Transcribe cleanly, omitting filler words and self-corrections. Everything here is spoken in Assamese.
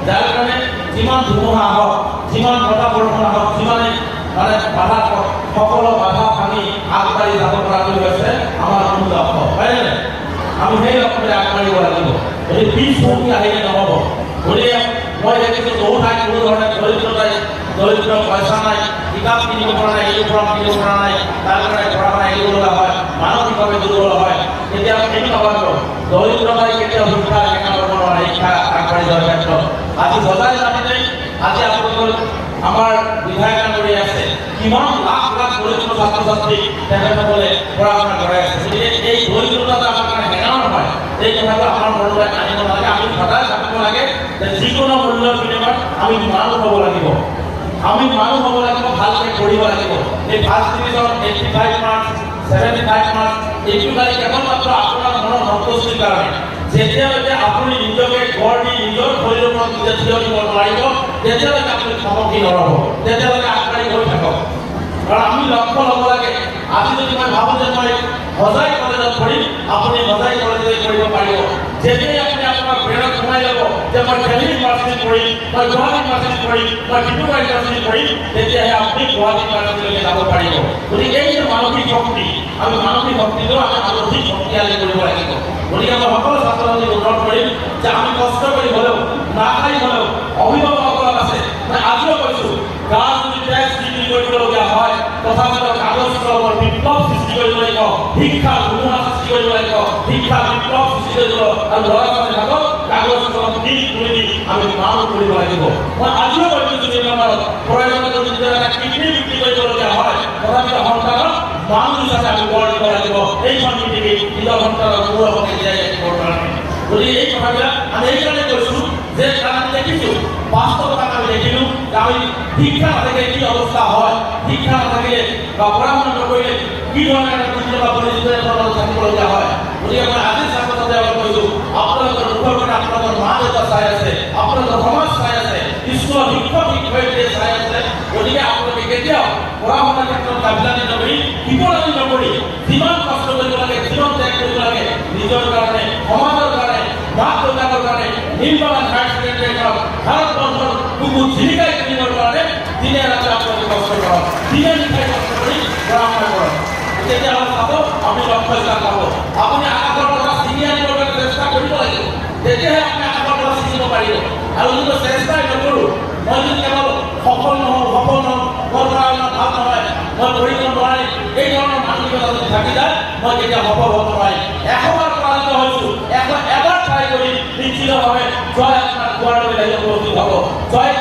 যাৰ কাৰণে যিমান ধুমুহা আহক, যিমান বতাহ বৰষুণ আহক, যিমানে মানে বাধা সকলো বাধা ভাঙি আগবাঢ়ি যাব পৰাটো হৈছে আমাৰ মূল লক্ষ্য, হয়নে নাই? আমি সেই লক্ষ্যৰে আগবাঢ়িব লাগিব। যদি পিছ হুমকি আহিলে নহ'ব। গতিকে মই দেখিছোঁ বহু ঠাইত কোনো ধৰণে দৰিদ্ৰ পইচা নাই, কিতাপ কিনিব পৰা নাই, ইউনিফৰ্ম কিনিব পৰা নাই, তাৰ কাৰণে পঢ়া শুনা এৰিব লগা হয়, মানসিকভাৱে দুৰ্বল হয়। তেতিয়া সেইটো নাভাবিব দৰিদ্ৰতাই কেতিয়াও শিক্ষা শিক্ষা কৰিব নোৱাৰে। শিক্ষা আগবাঢ়ি যোৱাৰ ক্ষেত্ৰত আজি বজাই জানিলে আজি আপোনালোকৰ আমাৰ বিধায়ক কৰি আছে, কিমান লাখ লাখ দৰিদ্ৰ ছাত্ৰ ছাত্ৰী তেখেতসকলে পঢ়া শুনা কৰাই আছে। গতিকে এই দৰিদ্ৰতা আমাৰ কাৰণে হেঙাৰ নহয়, এই কথাটো আমাৰ মনলৈ আনিব নালাগে। আমি সদায় ভাবিব লাগে যে যিকোনো মূল্যৰ বিনিময়ত আমি মানুহ হ'ব লাগিব, আমি মানুহ হ'ব লাগিব, ভালকৈ পঢ়িব লাগিব। এই ফাৰ্ষ্ট ডিভিজন 85 মাৰ্কছ 75 মাৰ্কছ এইটো খালি কেৱলমাত্ৰ আপোনাৰ মনৰ সন্তুষ্টিৰ কাৰণে। যেতিয়ালৈকে আপুনি নিজকে গঢ় দি নিজৰ শৰীৰৰ ওপৰত নিজে থিয় দিব নোৱাৰিব, তেতিয়ালৈকে আপুনি থমকি নৰ'ব, তেতিয়ালৈকে আগবাঢ়ি গৈ থাকক। কাৰণ আমি লক্ষ্য ল'ব লাগে। আজি যদি মই ভাবোঁ যে মই সজাই কলেজত পঢ়িম, আপুনি সজাই কলেজত পঢ়িব পাৰিব। যেতিয়াই আপুনি আপোনাৰ ব্ৰেইনত সোমাই ল'ব যে মই দিল্লী ইউনিভাৰ্চিটিত পঢ়িম, মই গুৱাহাটী ইউনিভাৰ্চিটিত পঢ়িম, মই ডিব্ৰুগড় ইউনিভাৰ্চিটিত পঢ়িম, তেতিয়াহে আপুনি গুৱাহাটী ইউনিভাৰ্চিটিলৈকে যাব পাৰিব। গতিকে এই যে মানসিক শক্তি, আমি মানসিক শক্তিটো আমি অধিক শক্তিশালী কৰিব লাগিব। গতিকে মই সকলো ছাত্ৰ ছাত্ৰীক অনুৰোধ কৰিম যে আমি কষ্ট কৰি হ'লেও, নাখাই হ'লেও, অভিভাৱকসকলক আছে মই আজিও কৈছোঁ, গাঁও যদি টেক্স ডিগ্ৰী কৰিবলগীয়া হয়, তথাপিতো কাগজ কলমৰ বিপ্লৱ সৃষ্টি কৰিব লাগিব, শিক্ষাৰ ধুমুহা সৃষ্টি কৰিব লাগিব, শিক্ষাৰ বিপ্লৱ সৃষ্টি কৰিব আৰু ল'ৰা ছোৱালী হাতত কাগজ কলম দি তুলি দি আমি মানুহ কৰিব লাগিব। মই আজিও কৈছোঁ যদি আমাৰ প্ৰয়োজনত যদি এটা কিডনী বিক্ৰী কৰিবলগীয়া হয়, তথাপিতো সন্তানক মানুহ হিচাপে আমি গঢ় দিব লাগিব। এইখন পৃথিৱী নিজৰ সন্তানক গৌৰৱকে জীয়াই ৰাখিবৰ কাৰণে। গতিকে এই কথাবিলাক আমি এইকাৰণে কৈছোঁ যে আমি দেখিছোঁ, বাস্তৱতাত আমি দেখিলোঁ যে আমি শিক্ষা নাথাকিলে কি অৱস্থা হয়, শিক্ষা নাথাকিলে বা পঢ়া শুনা নকৰিলে কি ধৰণে এটা থাকিবলগীয়া হয়। গতিকে মই আজি ছাত্ৰ ছাত্ৰীসকলক কৈছোঁ, আপোনালোকৰ দুখৰ কাৰণে আপোনালোকৰ মা দেউতা চাই আছে, আপোনালোকৰ সমাজ চাই আছে, স্কুলৰ শিক্ষক শিক্ষয়িত্ৰীয়ে চাই আছে। গতিকে আপোনালোকে কেতিয়াও পঢ়া শুনাৰ ক্ষেত্ৰত গাফিলতি নকৰি, বিপৰাধী নকৰি, যিমান কষ্ট কৰিব লাগে, যিমান ত্যাগ কৰিব লাগে, নিজৰ কাৰণে, সমাজৰ কাৰণে, মাক দেউতাকৰ কাৰণে, নিৰ্মাণ হায়াৰ ছেকেণ্ডেৰী ভাৰতবৰ্ষৰ বুকু জিলিকাই তুলিবৰ কাৰণে দিনে ৰাতি আপোনালোকে কষ্ট কৰক, দিনে নিশাই কষ্ট কৰি পঢ়া শুনা কৰক। তেতিয়াহ'লে চাব আপুনি লক্ষ্য স্থান পাব। আপুনি আকাশৰ কথা ছিঙি আনিবৰ কাৰণে চেষ্টা কৰিব লাগিব, তেতিয়াহে আপুনি আকাশৰ কথা ছিঙিব পাৰিব। আৰু যদি চেষ্টাই নকৰোঁ, মই যদি কেৱল সফল নহওঁ, মোৰ পৰা ইমান ভাল নহয়, মই পঢ়িব নোৱাৰিম, এই ধৰণৰ মানসিকতা যদি থাকি যায়, মই কেতিয়া সফল হ'ব নোৱাৰিম। 100 বাৰ পৰাজিত হৈছোঁ, 101 বাৰ ট্ৰাই কৰি নিশ্চিতভাৱে জয় আপোনাৰ দুৱাৰলৈ উপস্থিত হ'ব। জয়